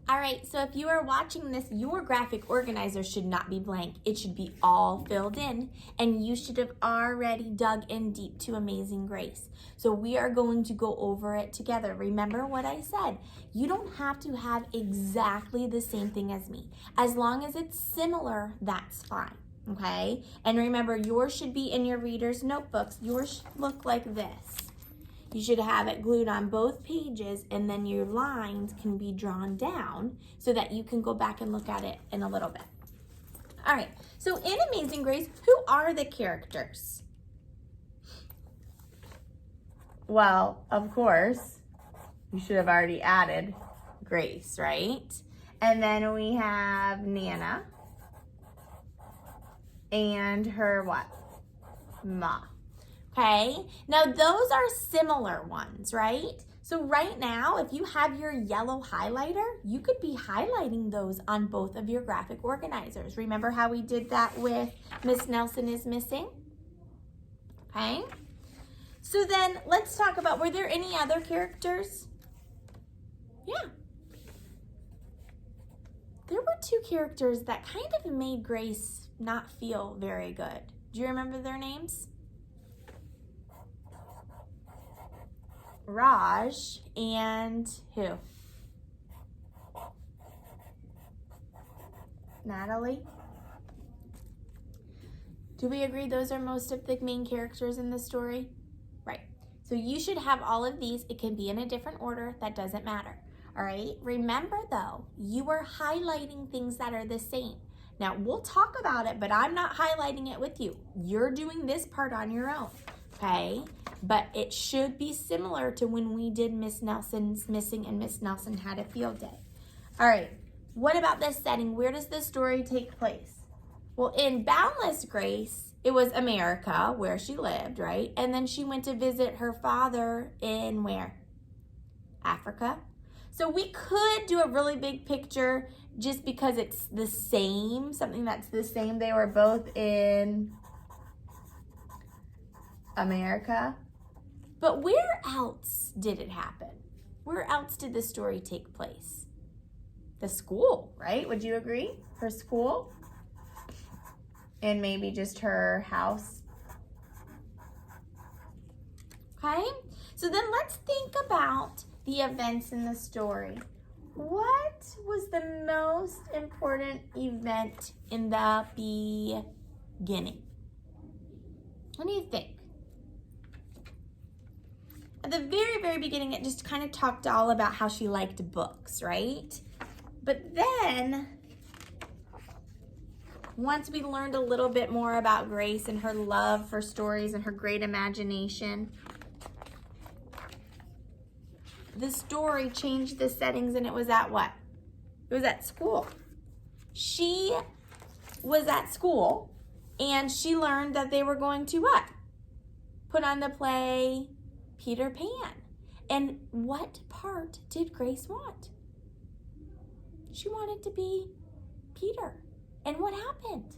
All right, so if you are watching this, your graphic organizer should not be blank. It should be all filled in, and you should have already dug in deep to Amazing Grace. So we are going to go over it together. Remember what I said. You don't have to have exactly the same thing as me. As long as it's similar, that's fine, okay? And remember, yours should be in your reader's notebooks. Yours should look like this. You should have it glued on both pages, and then your lines can be drawn down so that you can go back and look at it in a little bit. All right, so in Amazing Grace, who are the characters? Well, of course, you should have already added Grace, right? And then we have Nana and her what? Ma. Okay, now those are similar ones, right? So right now, if you have your yellow highlighter, you could be highlighting those on both of your graphic organizers. Remember how we did that with Miss Nelson is Missing? Okay, so then let's talk about, were there any other characters? Yeah. There were two characters that kind of made Grace not feel very good. Do you remember their names? Raj and who? Natalie? Do we agree those are most of the main characters in the story? Right. So you should have all of these. It can be in a different order. That doesn't matter. All right. Remember though, you are highlighting things that are the same. Now we'll talk about it, but I'm not highlighting it with you. You're doing this part on your own. Okay. But it should be similar to when we did Miss Nelson's Missing and Miss Nelson Had a Field Day. All right, what about this setting? Where does the story take place? Well, in Boundless Grace, it was America, where she lived, right? And then she went to visit her father in where? Africa. So we could do a really big picture just because it's the same, something that's the same. They were both in America. But where else did it happen? Where else did the story take place? The school, right? Would you agree? Her school? And maybe just her house. Okay? So then let's think about the events in the story. What was the most important event in the beginning? What do you think? At the very, very beginning, it just kind of talked all about how she liked books, right? But then, once we learned a little bit more about Grace and her love for stories and her great imagination, the story changed the settings, and it was at what? It was at school. She was at school, and she learned that they were going to what? Put on the play Peter Pan. And what part did Grace want? She wanted to be Peter. And what happened?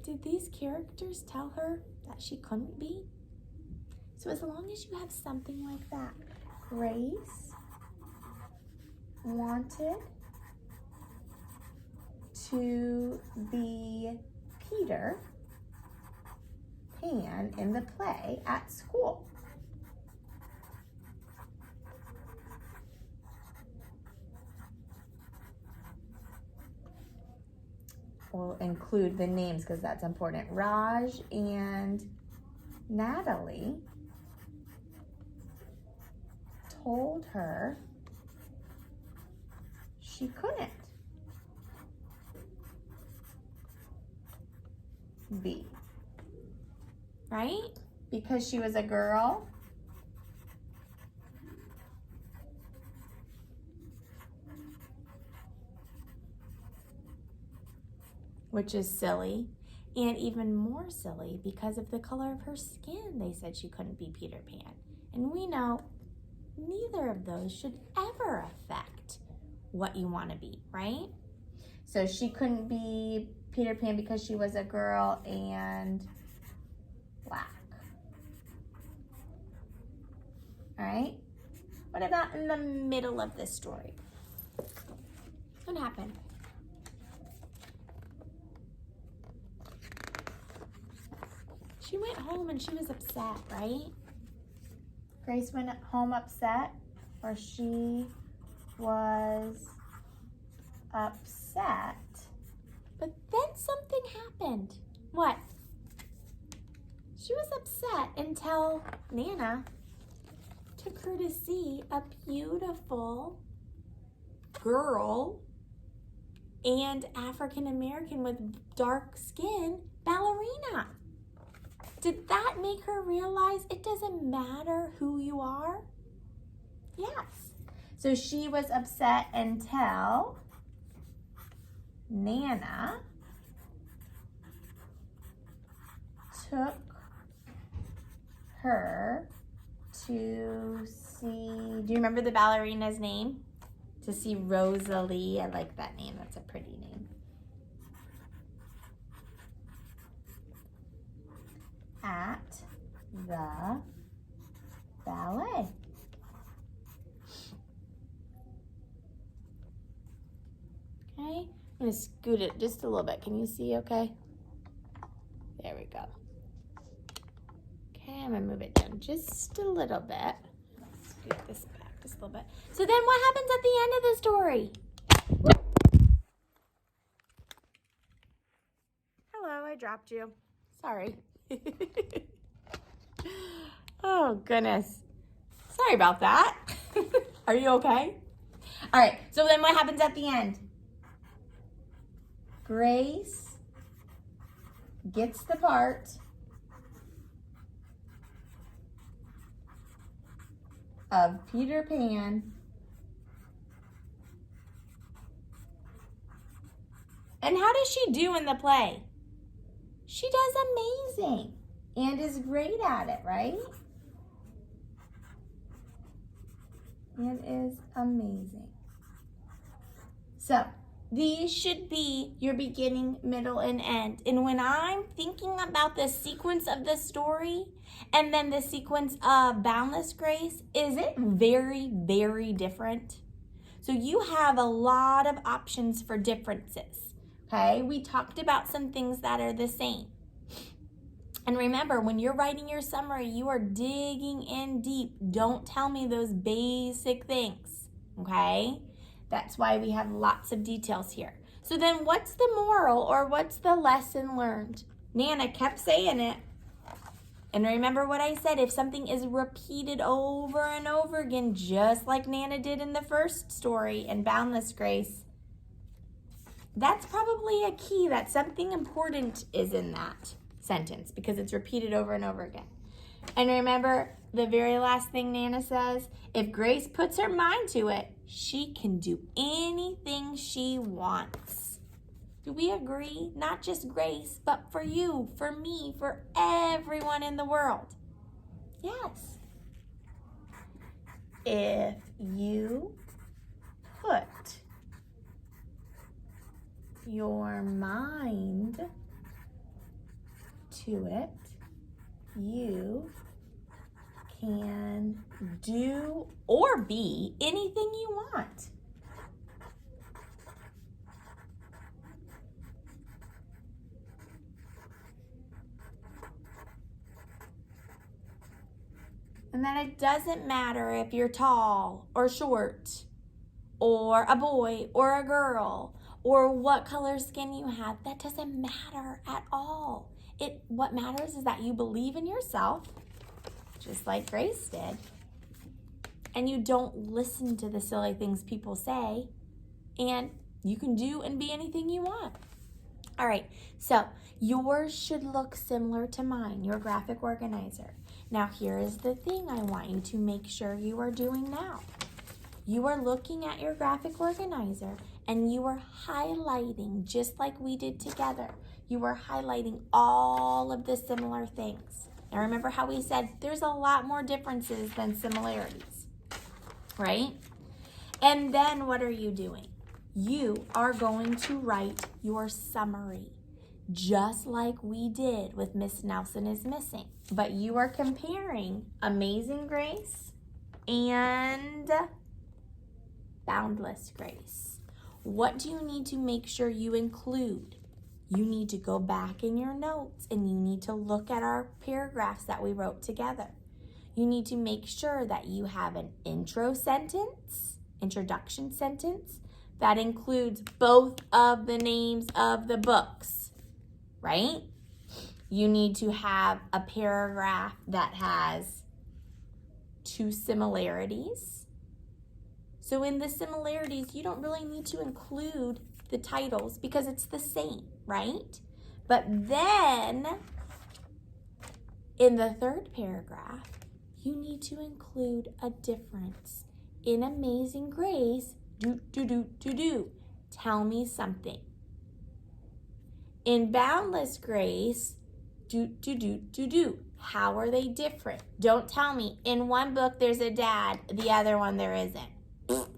Did these characters tell her that she couldn't be? So as long as you have something like that, Grace wanted to be Peter Pan in the play at school. We'll include the names because that's important. Raj and Natalie told her she couldn't be. Right? Because she was a girl. Which is silly. And even more silly because of the color of her skin. They said she couldn't be Peter Pan. And we know neither of those should ever affect what you want to be, right? So she couldn't be Peter Pan because she was a girl and black. All right? What about in the middle of this story? What happened? She went home and she was upset, right? Grace went home upset, or she was upset. But then something happened. What? She was upset until Nana took her to see a beautiful girl and African American with dark skin ballerina. Did that make her realize it doesn't matter who you are? Yes. So she was upset until Nana took her to see, do you remember the ballerina's name? To see Rosalie. I like that name. That's a pretty name. At the ballet. Okay, I'm gonna scoot it just a little bit. Can you see okay? There we go. Okay, I'm gonna move it down just a little bit. Scoot this back just a little bit. So then what happens at the end of the story? Hello, I dropped you. Sorry. Oh, goodness. Sorry about that. Are you okay? All right, so then what happens at the end? Grace gets the part of Peter Pan and how does she do in the play? She does amazing and is great at it, right? It is amazing. So these should be your beginning, middle, and end. And when I'm thinking about the sequence of the story and then the sequence of Boundless Grace, is it very, very different? So you have a lot of options for differences, okay? We talked about some things that are the same. And remember, when you're writing your summary, you are digging in deep. Don't tell me those basic things, okay? That's why we have lots of details here. So then what's the moral or what's the lesson learned? Nana kept saying it. And remember what I said, if something is repeated over and over again, just like Nana did in the first story in Boundless Grace, that's probably a key that something important is in that sentence because it's repeated over and over again. And remember the very last thing Nana says, if Grace puts her mind to it, she can do anything she wants. Do we agree? Not just Grace, but for you, for me, for everyone in the world. Yes. If you put your mind to it, you can do or be anything you want. And that it doesn't matter if you're tall or short or a boy or a girl or what color skin you have. That doesn't matter at all. What matters is that you believe in yourself, just like Grace did, and you don't listen to the silly things people say, and you can do and be anything you want. All right, so yours should look similar to mine, your graphic organizer. Now here is the thing I want you to make sure you are doing now. You are looking at your graphic organizer and you are highlighting just like we did together. You are highlighting all of the similar things. Now remember how we said there's a lot more differences than similarities, right? And then what are you doing? You are going to write your summary, just like we did with Miss Nelson is Missing. But you are comparing Amazing Grace and Boundless Grace. What do you need to make sure you include? You need to go back in your notes and you need to look at our paragraphs that we wrote together. You need to make sure that you have an introduction sentence that includes both of the names of the books, right? You need to have a paragraph that has 2 similarities. So in the similarities, you don't really need to include the titles because it's the same, right? But then in the 3rd paragraph, you need to include a difference. In Amazing Grace, tell me something. In Boundless Grace, how are they different? Don't tell me in one book there's a dad, the other one there isn't.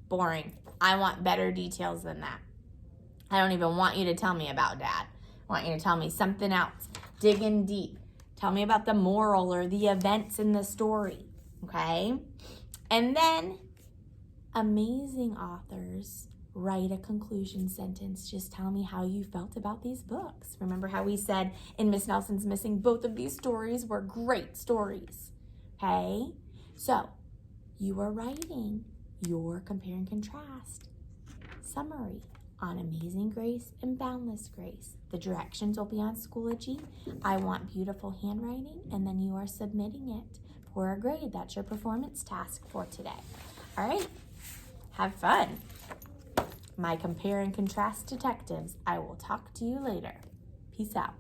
Boring. I want better details than that. I don't even want you to tell me about dad. I want you to tell me something else. Dig in deep. Tell me about the moral or the events in the story, okay? And then amazing authors write a conclusion sentence. Just tell me how you felt about these books. Remember how we said in Miss Nelson's Missing, both of these stories were great stories, okay? So you are writing your compare and contrast summary on Amazing Grace and Boundless Grace. The directions will be on Schoology. I want beautiful handwriting, and then you are submitting it for a grade. That's your performance task for today. All right, have fun. My compare and contrast detectives. I will talk to you later. Peace out.